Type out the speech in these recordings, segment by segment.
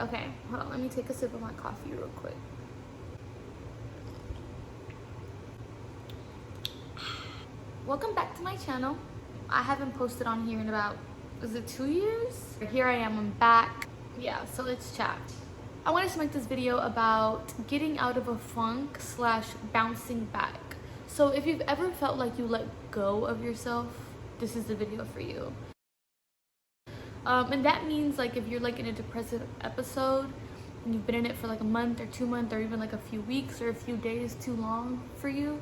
Okay, hold on, let me take a sip of my coffee real quick. Welcome back to my channel. I haven't posted on here in about, is it 2 years? Here I am, I'm back. Yeah, so let's chat. I wanted to make this video about getting out of a funk / bouncing back. So if you've ever felt like you let go of yourself, this is the video for you. And that means like if you're like in a depressive episode and you've been in it for like a month or 2 months or even like a few weeks or a few days too long for you,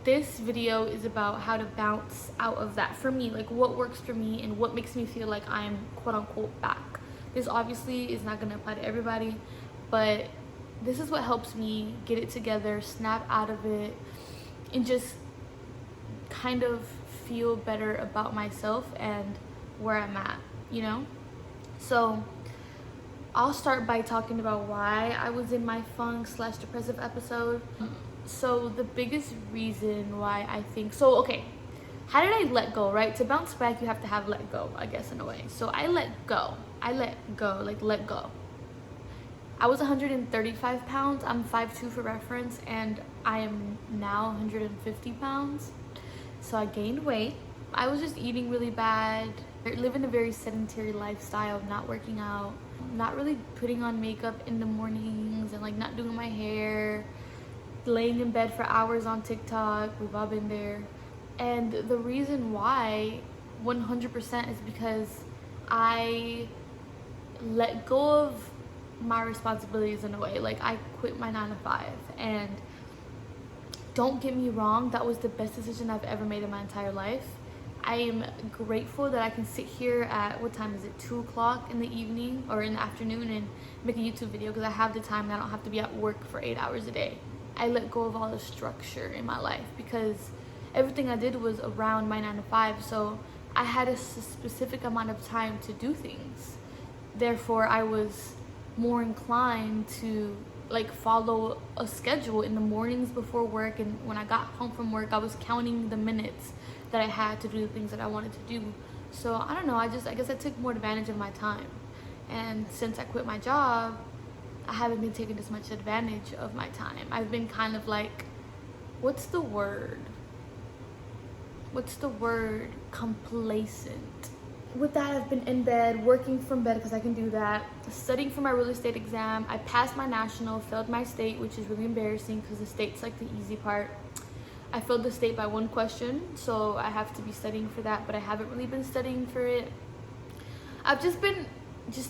this video is about how to bounce out of that for me, like what works for me and what makes me feel like I'm quote unquote back. This obviously is not going to apply to everybody, but this is what helps me get it together, snap out of it, and just kind of feel better about myself and where I'm at, you know? So I'll start by talking about why I was in my funk / depressive episode. So the biggest reason why I think, so okay, how did I let go, right? To bounce back, you have to have let go, I guess, in a way. So I let go, like let go. I was 135 pounds, I'm 5'2" for reference, and I am now 150 pounds. So I gained weight. I was just eating really bad, living a very sedentary lifestyle, not working out, not really putting on makeup in the mornings, and like not doing my hair, laying in bed for hours on TikTok. We've all been there. And the reason why 100% is because I let go of my responsibilities in a way. Like I quit my 9 to 5, and don't get me wrong, that was the best decision I've ever made in my entire life. I am grateful that I can sit here at, what time is it, 2 o'clock in the evening or in the afternoon and make a YouTube video because I have the time and I don't have to be at work for 8 hours a day. I let go of all the structure in my life because everything I did was around my 9 to 5, so I had a specific amount of time to do things. Therefore, I was more inclined to like follow a schedule in the mornings before work, and when I got home from work, I was counting the minutes that I had to do the things that I wanted to do. So I don't know, I guess I took more advantage of my time. And since I quit my job, I haven't been taking as much advantage of my time. I've been kind of like, what's the word? Complacent. With that, I've been in bed, working from bed because I can do that, studying for my real estate exam. I passed my national, failed my state, which is really embarrassing because the state's like the easy part. I failed the state by 1 question, so I have to be studying for that, but I haven't really been studying for it. I've just been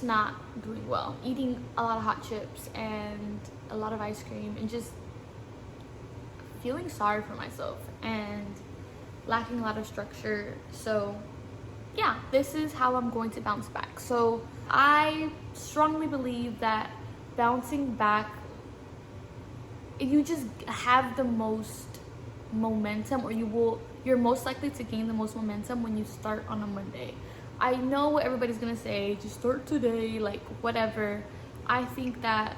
not doing well, eating a lot of hot chips and a lot of ice cream and just feeling sorry for myself and lacking a lot of structure. So yeah, this is how I'm going to bounce back. So I strongly believe that bouncing back, you just have the most momentum, or you're most likely to gain the most momentum when you start on a Monday. I know what everybody's gonna say, just start today, like whatever. I think that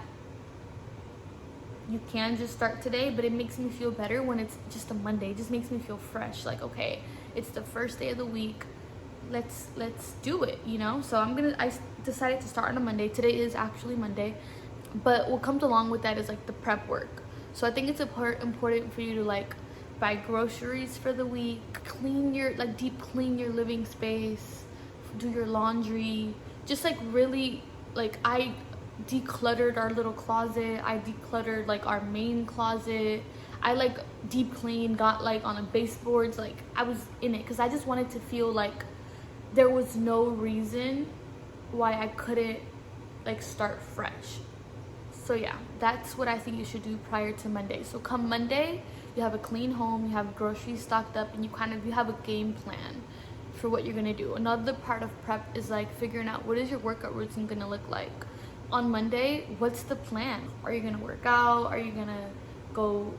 you can just start today, but it makes me feel better when it's just a Monday. It just makes me feel fresh, like okay, it's the first day of the week, let's do it, you know? So I decided to start on a Monday. Today is actually Monday, but what comes along with that is like the prep work. So I think it's important for you to like buy groceries for the week, deep clean your living space, do your laundry, just like really, like I decluttered our little closet, I decluttered like our main closet, I like deep clean, got like on a baseboards, like I was in it because I just wanted to feel like there was no reason why I couldn't like start fresh. So yeah, that's what I think you should do prior to Monday. So come Monday, you have a clean home, you have groceries stocked up, and you have a game plan for what you're gonna do. Another part of prep is like figuring out what is your workout routine gonna look like. On Monday, what's the plan? Are you gonna work out? Are you gonna go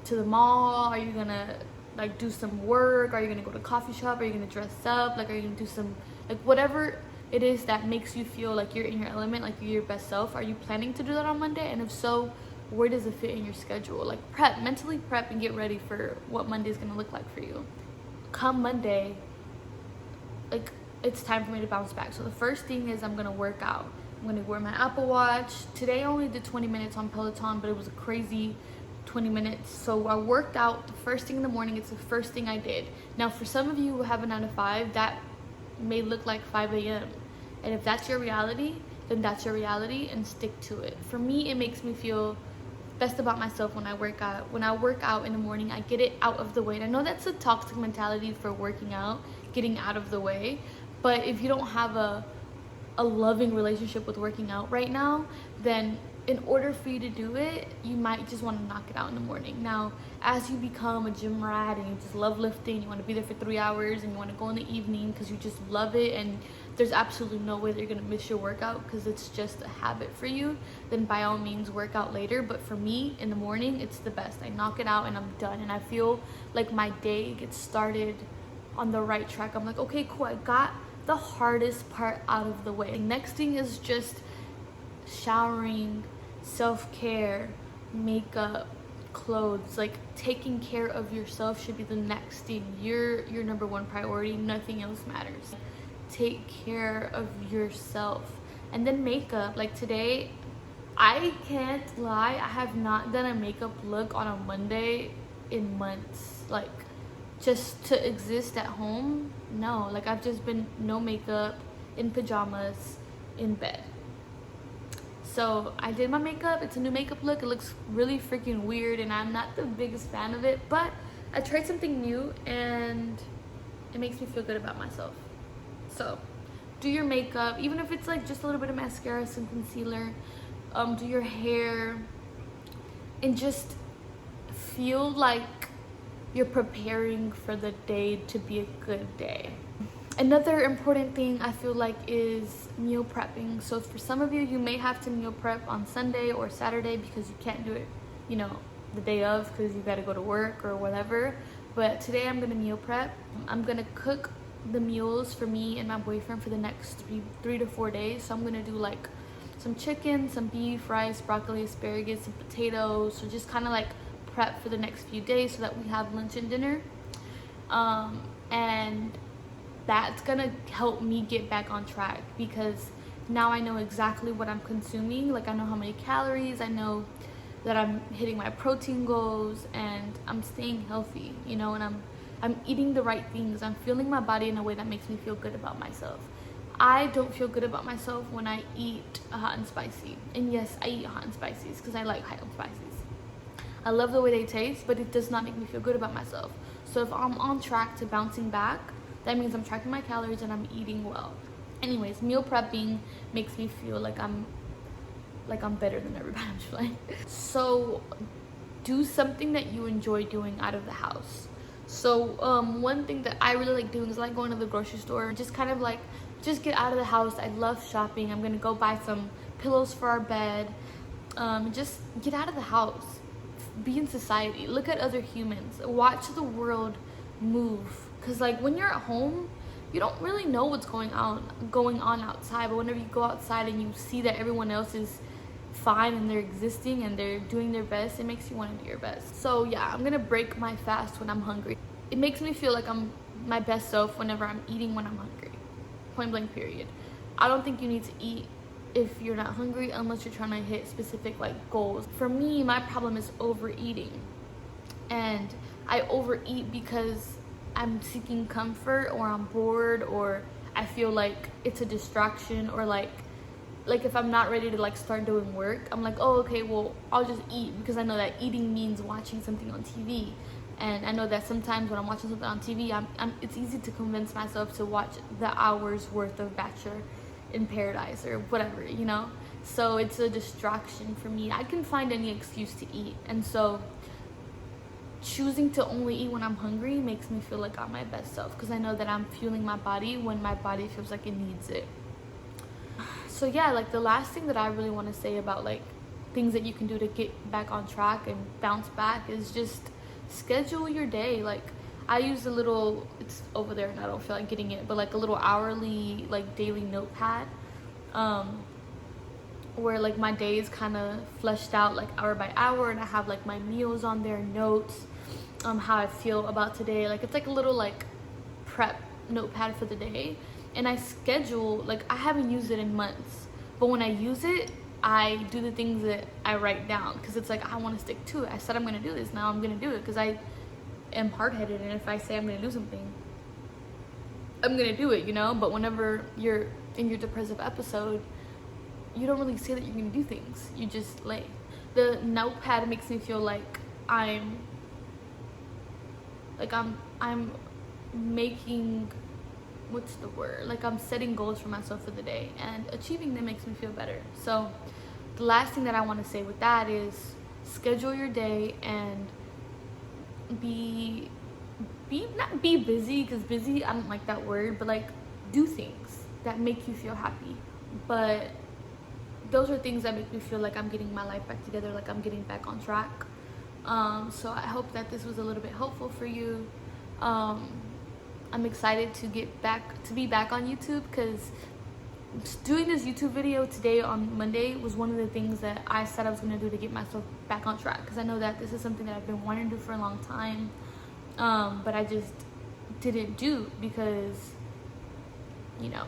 to the mall? Are you gonna like do some work? Are you gonna go to a coffee shop? Are you gonna dress up? Like, are you gonna do some, like whatever it is that makes you feel like you're in your element, like you're your best self, are you planning to do that on Monday? And if so, where does it fit in your schedule? Like mentally prep and get ready for what Monday is gonna look like for you. Come Monday, like it's time for me to bounce back. So the first thing is I'm gonna work out. I'm gonna wear my Apple Watch. Today I only did 20 minutes on Peloton, but it was a crazy 20 minutes. So I worked out the first thing in the morning. It's the first thing I did. Now for some of you who have a 9 to 5, that may look like 5 a.m. And if that's your reality, then that's your reality and stick to it. For me, it makes me feel best about myself when I work out. When I work out in the morning, I get it out of the way. And I know that's a toxic mentality for working out, getting out of the way. But if you don't have a loving relationship with working out right now, then in order for you to do it, you might just want to knock it out in the morning. Now, as you become a gym rat and you just love lifting, you want to be there for 3 hours and you want to go in the evening because you just love it and there's absolutely no way that you're going to miss your workout because it's just a habit for you, then by all means work out later. But for me, in the morning, it's the best. I knock it out and I'm done, and I feel like my day gets started on the right track. I'm like, okay, cool, I got the hardest part out of the way. Next thing is just showering, self-care, makeup, clothes. Like taking care of yourself should be the next thing. You're your number one priority. Nothing else matters. Take care of yourself. And then makeup. Like today, I can't lie, I have not done a makeup look on a Monday in months. Like just to exist at home, no. Like I've just been no makeup, in pajamas, in bed. So I did my makeup. It's a new makeup look. It looks really freaking weird and I'm not the biggest fan of it, but I tried something new and it makes me feel good about myself. So do your makeup, even if it's like just a little bit of mascara, some concealer, do your hair, and just feel like you're preparing for the day to be a good day. Another important thing I feel like is meal prepping. So for some of you, you may have to meal prep on Sunday or Saturday because you can't do it, you know, the day of because you got to go to work or whatever. But today I'm gonna meal prep. I'm gonna cook the meals for me and my boyfriend for the next three to 4 days. So I'm gonna do like some chicken, some beef, rice, broccoli, asparagus, some potatoes. So just kind of like prep for the next few days so that we have lunch and dinner. And that's gonna help me get back on track because now I know exactly what I'm consuming. Like I know how many calories, I know that I'm hitting my protein goals and I'm staying healthy, you know, and I'm eating the right things. I'm feeling my body in a way that makes me feel good about myself. I don't feel good about myself when I eat hot and spicy. And yes, I eat hot and spices because I like hot and spices. I love the way they taste, but it does not make me feel good about myself. So if I'm on track to bouncing back, that means I'm tracking my calories and I'm eating well. Anyways, meal prepping makes me feel like I'm better than everybody. I'm just like, so do something that you enjoy doing out of the house. So one thing that I really like doing is like going to the grocery store, just kind of like just get out of the house. I love shopping. I'm gonna go buy some pillows for our bed. Just get out of the house, be in society, look at other humans, watch the world move. Because like when you're at home, you don't really know what's going on outside, but whenever you go outside and you see that everyone else is fine and they're existing and they're doing their best, it makes you want to do your best. So yeah, I'm gonna break my fast when I'm hungry. It makes me feel like I'm my best self whenever I'm eating when I'm hungry. Point blank period. I don't think you need to eat if you're not hungry unless you're trying to hit specific like goals. For me, my problem is overeating, and I overeat because I'm seeking comfort, or I'm bored, or I feel like it's a distraction, or like if I'm not ready to like start doing work, I'm like, oh okay, well I'll just eat because I know that eating means watching something on TV. And I know that sometimes when I'm watching something on TV, it's easy to convince myself to watch the hours worth of Bachelor in Paradise or whatever, you know? So it's a distraction for me. I can find any excuse to eat. And so choosing to only eat when I'm hungry makes me feel like I'm my best self because I know that I'm fueling my body when my body feels like it needs it. So yeah, like the last thing that I really want to say about like things that you can do to get back on track and bounce back is just schedule your day. Like I use a little, it's over there and I don't feel like getting it, but like a little hourly like daily notepad where like my day is kind of fleshed out like hour by hour, and I have like my meals on there, notes, how I feel about today. Like it's like a little like prep notepad for the day, and I schedule, like I haven't used it in months, But when I use it, I do the things that I write down, because it's like, I want to stick to it. I said I'm going to do this, now I'm going to do it, because I am hard-headed, and if I say I'm going to do something, I'm going to do it, you know? But whenever you're in your depressive episode, you don't really say that you're going to do things. You just lay. The notepad makes me feel like I'm making, what's the word? Like, I'm setting goals for myself for the day, and achieving them makes me feel better. So the last thing that I want to say with that is schedule your day and not be busy, because busy, I don't like that word, but like, do things that make you feel happy. But those are things that make me feel like I'm getting my life back together, like I'm getting back on track. So I hope that this was a little bit helpful for you. I'm excited to be back on YouTube, because doing this YouTube video today on Monday was one of the things that I said I was going to do to get myself back on track, because I know that this is something that I've been wanting to do for a long time, but I just didn't do, because, you know,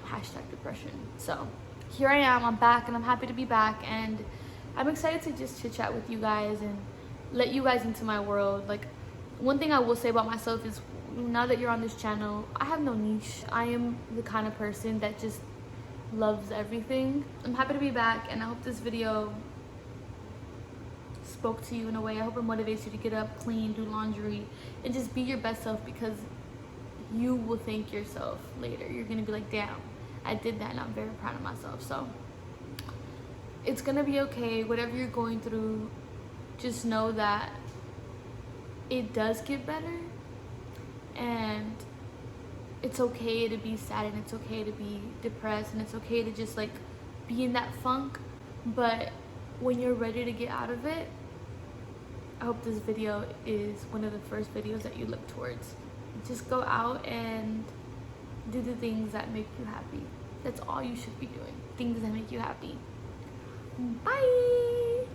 #depression. So here I am, I'm back, and I'm happy to be back, and I'm excited to just chit chat with you guys and let you guys into my world. Like, one thing I will say about myself is, now that you're on this channel, I have no niche. I am the kind of person that just loves everything. I'm happy to be back, and I hope this video spoke to you in a way. I hope it motivates you to get up, clean, do laundry, and just be your best self, because you will thank yourself later. You're gonna be like, damn, I did that, and I'm very proud of myself. So it's gonna be okay. Whatever you're going through, just know that it does get better, and it's okay to be sad, and it's okay to be depressed, and it's okay to just like be in that funk. But when you're ready to get out of it, I hope this video is one of the first videos that you look towards. Just go out and do the things that make you happy. That's all you should be doing. Things that make you happy. Bye.